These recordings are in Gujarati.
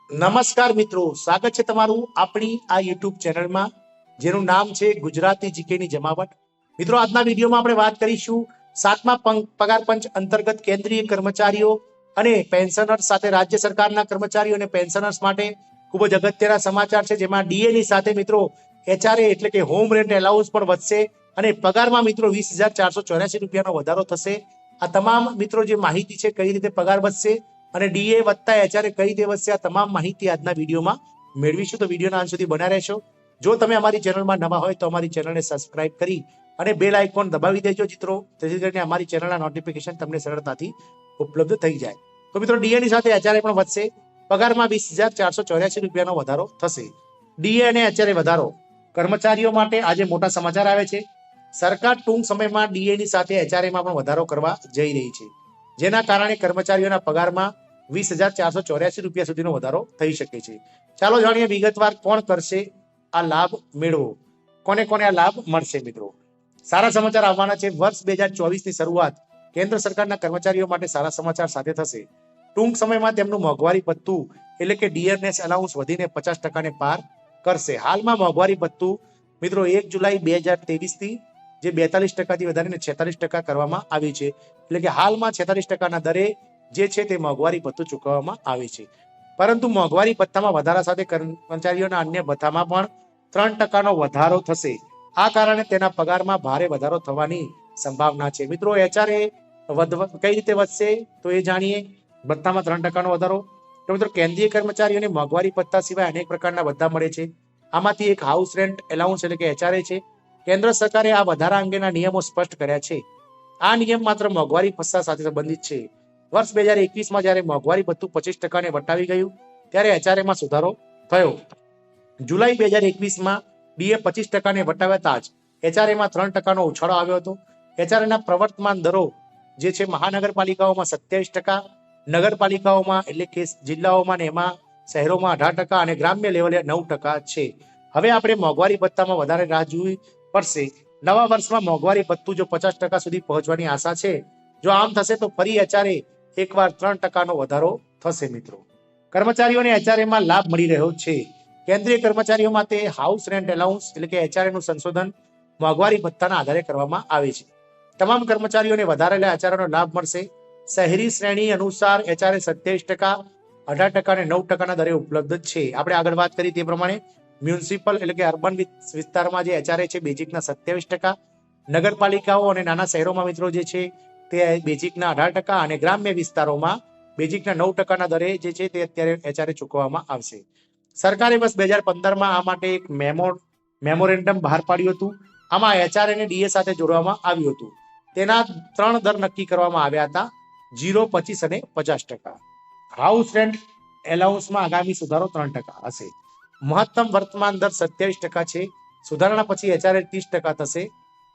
નમસ્કાર મિત્રો, સ્વાગત છે તમારું આપણી આ યુટ્યુબ ચેનલમાં જેનું નામ છે ગુજરાતી જીકેની જમાવટ. મિત્રો, આજના વિડીયોમાં આપણે વાત કરીશું 7મા પગાર પંચ અંતર્ગત કેન્દ્રીય કર્મચારીઓ અને પેન્શનર્સ સાથે રાજ્ય સરકારના કર્મચારીઓ અને પેન્શનર્સ માટે ખૂબ જ અગત્યના સમાચાર છે, જેમાં ડીએ ની સાથે મિત્રો એચઆરએ એટલે કે હોમ રેન્ટ એલાઉન્સ પણ વધશે અને પગારમાં મિત્રો 20,484 રૂપિયાનો વધારો થશે. આ તમામ મિત્રો જે માહિતી છે, કઈ રીતે પગાર વધશે અને ડીએ વત્તા એચઆરએ કઈ રીતે વધશે, આ તમામ માહિતી આજના વિડીયોમાં મેળવીશું. તો વિડીયોના અંત સુધી બન્યા રહેશો. જો તમે અમારી ચેનલમાં નવા હોય તો અમારી ચેનલને સબસ્ક્રાઇબ કરી અને બેલ આઇકોન દબાવી દેજો મિત્રો, જેથી કરીને અમારી ચેનલના નોટિફિકેશન તમને સરળતાથી ઉપલબ્ધ થઈ જાય. તો મિત્રો, ડીએ ની સાથે એચઆરએ પણ વધશે. પગારમાં 20,484 રૂપિયાનો વધારો થશે. ડીએ અને એચઆરએ વધારો કર્મચારીઓ માટે આજે મોટા સમાચાર આવે છે. સરકાર ટૂંક સમયમાં ડીએ ની સાથે એચઆરએમાં પણ વધારો કરવા જઈ રહી છે, જેના કારણે કર્મચારીઓના પગારમાં 20,484 રૂપિયા સુધીનો વધારો થઈ શકે છે. ચાલો જાણીએ વિગતવાર કોણ કરશે આ લાભ મેળવો, કોને કોને આ લાભ મળશે. મિત્રો, સારા સમાચાર આવવાના છે. વર્ષ 2024 ની શરૂઆત કેન્દ્ર સરકારના કર્મચારીઓ માટે સારા સમાચાર સાથે થશે. ટૂંક સમયમાં તેમનું મોંઘવારી ભથ્થું એટલે કે ડિયરનેસ એલાઉન્સ વધીને 50% પાર કરશે. હાલમાં મોંઘવારી ભથ્થું મિત્રો 1 જુલાઈ 2023 થી જે 42% વધારીને 46% કરવામાં આવ્યું છે. એટલે કે હાલમાં 46% દરે જે છે તે મોંઘવારી ભથ્થું ચૂકવવામાં આવે છે. પરંતુ મોંઘવારી ભથ્થામાં વધારા સાથે કર્મચારીઓના અન્ય ભથ્થામાં પણ 3%નો વધારો થશે. આ કારણે તેના પગારમાં ભારે વધારો થવાની સંભાવના છે. મિત્રો, એચઆરએ કઈ રીતે વધશે તો એ જાણીએ. ભથ્થામાં 3%નો વધારો. તો મિત્રો, કેન્દ્રીય કર્મચારીઓને મોંઘવારી ભથ્થા સિવાય અનેક પ્રકારના ભથ્થા મળે છે. આમાંથી એક હાઉસ રેન્ટ એલાઉન્સ એટલે કે એચઆરએ છે. કેન્દ્ર સરકારે આ વધારા અંગેના નિયમો સ્પષ્ટ કર્યા છે. આ નિયમ માત્ર મોંઘવારી ભથ્થા સાથે સંબંધિત છે. વર્ષ 2021માં જ્યારે મોંઘવારી ભથ્થું 25%ને વટાવી ગયું ત્યારે એચઆરએમાં સુધારો થયો. જુલાઈ 2021માં ડીએ 25%ને વટાવતા જ એચઆરએમાં 3%નો ઉછાળો આવ્યો હતો. એચઆરએના પ્રવર્તમાન દરો જે છે મહાનગરપાલિકાઓમાં 27%, નગરપાલિકાઓમાં એટલે કે જિલ્લાઓમાં ને એમાં શહેરોમાં 18% અને ગ્રામ્ય લેવલે 9% છે. હવે આપણે મોંઘવારી ભથ્થામાં વધારે રાહ જોવી પડશે. નવા વર્ષમાં મોંઘવારી ભથ્થું જો 50% સુધી પહોંચવાની આશા છે. જો આમ થશે તો ફરી એચઆરએ એકવાર 3%નો વધારો થશે. મિત્રો, કર્મચારીઓને એચઆરએમાં લાભ મળી રહ્યો છે. કેન્દ્રીય કર્મચારીઓ માટે હાઉસ રેન્ટ એલાઉન્સ એટલે કે એચઆરએ નું સંશોધન મોંઘવારી ભથ્થાના આધારે કરવામાં આવે છે. તમામ કર્મચારીઓને વધારેલા એચઆરએનો લાભ મળશે. શહેરી શ્રેણી અનુસાર એચઆરએ 27%, 18% અને 9%ના દરે ઉપલબ્ધ છે. આપણે આગળ વાત કરી તે પ્રમાણે મ્યુનિસિપલ એટલે કે અર્બન વિસ્તારમાં જે એચઆરએ છે બેઝિકના 27%, નગરપાલિકાઓ અને નાના શહેરોમાં મિત્રો જે છે તે બેઝિકના 18% અને ગ્રામ્ય વિસ્તારોમાં બેઝિકના 9%ના દરે જે છે તે અત્યારે એચઆરએ ચૂકવવામાં આવશે. સરકારે વર્ષ 2015માં આ માટે એક મેમોરેન્ડમ બહાર પાડ્યું હતું. આમાં એચઆરએ ને ડીએ સાથે જોડવામાં આવ્યું હતું. તેના 3 દર નક્કી કરવામાં આવ્યા હતા: 0, 25 અને 50%. હાઉસ રેન્ટ એલાઉન્સમાં આગામી સુધારો 3% હશે. મહત્તમ વર્તમાન દર 27% છે. સુધારણા પછી એચઆરએ 30% થશે,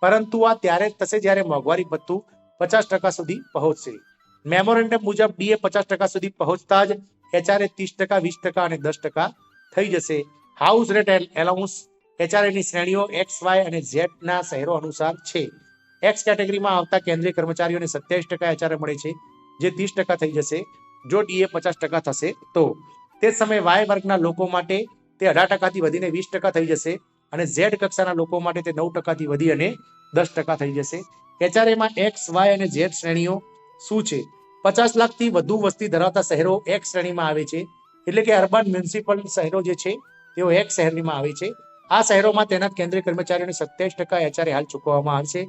પરંતુ આ ત્યારે જ થશે જ્યારે મોંઘવારી ભથ્થું 50% સુધી પહોંચશે. મેમોરેન્ડમ મુજબ ડીએ 50% સુધી પહોંચતા જ એચઆરએ 30%, 20% અને 10% થઈ જશે. હાઉસ રેન્ટ એલાઉન્સ એચઆરએ ની શ્રેણીઓ એક્સ, વાય અને ઝેડ ના શહેરો અનુસાર છે. એક્સ કેટેગરીમાં આવતા કેન્દ્રીય કર્મચારીઓને 27% એચઆરએ મળે છે, જે 30% થઈ જશે જો ડીએ 50% થશે તો. તે જ સમયે વાય વર્ગના લોકો માટે તે 18% થી વધીને 20% થઈ જશે અને ઝેડ કક્ષાના લોકો માટે તે 9% થી વધી અને 10% થઈ જશે. એચઆરએમાં એક્સ, વાય અને ઝેડ શ્રેણીઓ શું છે? 50 લાખથી વધુ વસ્તી ધરાવતા શહેરો એક્સ શ્રેણીમાં આવે છે, એટલે કે અર્બન મ્યુનિસિપલ શહેરો જે છે તેઓ એક્સ શહેરમાં આવે છે. આ શહેરોમાં તેના કેન્દ્રીય કર્મચારીઓને 27% એચઆરએ હાલ ચૂકવવામાં આવશે,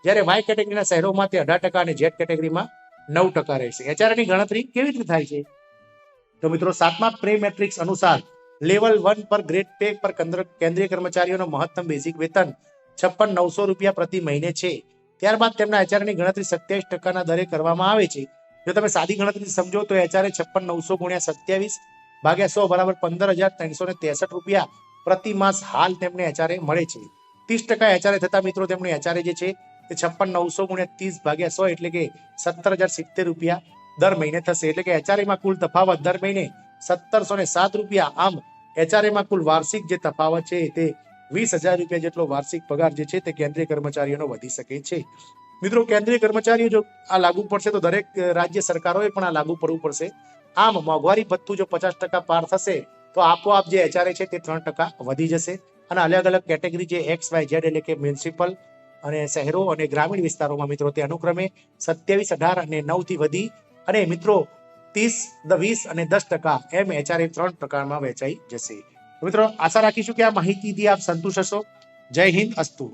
જ્યારે વાય કેટેગરીના શહેરોમાં તે 18% અને ઝેડ કેટેગરીમાં 9% રહેશે. એચઆરએની ગણતરી કેવી રીતે થાય છે? તો મિત્રો, 7મા પ્રે મેટ્રિક્સ અનુસાર લેવલ 1 પર ગ્રેડ પે પર કેન્દ્રીય કર્મચારીઓનો મહત્તમ બેઝિક વેતન 56,900 રૂપિયા પ્રતિ મહિને છે. ત્યારબાદ તેમના એચઆરએની ગણતરી 27%ના દરે કરવામાં આવે છે. જો તમે સાદી ગણતરી સમજો તો એચઆરએ 56,900 ગુણ્યા 27 ભાગ્યા 100 બરાબર 15,363 રૂપિયા પ્રતિ માસ હાલ તેમને એચઆરએ મળે છે. 30% એચઆરએ થતા મિત્રો તેમનું એચઆરએ જે છે તે 56,900 ગુણ્યા 30 ભાગ્યા 100 એટલે કે 17,070 રૂપિયા દર મહિને થશે. એટલે કે એચઆરએમાં કુલ તફાવત દર મહિને 1,707 રૂપિયા. આમ એચઆરએમાં કુલ વાર્ષિક જે તફાવત છે તે 20,000 રૂપિયા જેટલો વાર્ષિક પગાર જે છે તે કેન્દ્રીય કર્મચારીઓનો વધી શકે છે. મિત્રો, કેન્દ્રીય કર્મચારીઓ જો આ લાગુ પડશે તો દરેક રાજ્ય સરકારોએ પણ આ લાગુ પડવું પડશે. આમ મોંઘવારી ભથ્થું જો 50% પાર થશે તો આપોઆપ જે HRA છે તે 3% વધી જશે અને અલગ અલગ કેટેગરી જે XYZ એટલે કે મ્યુનિસિપલ અને શહેરો અને ગ્રામીણ વિસ્તારોમાં મિત્રો તે અનુક્રમે 27, 18 અને 9 થી વધી અને મિત્રો 30, 20 અને 10% એમ HRA 3 પ્રકારમાં વહેંચાઈ જશે. મિત્રો આશા રાખીશું કે આ માહિતીથી આપ સંતુષ્ટ હશો. જય હિન્દ, અસ્તુ.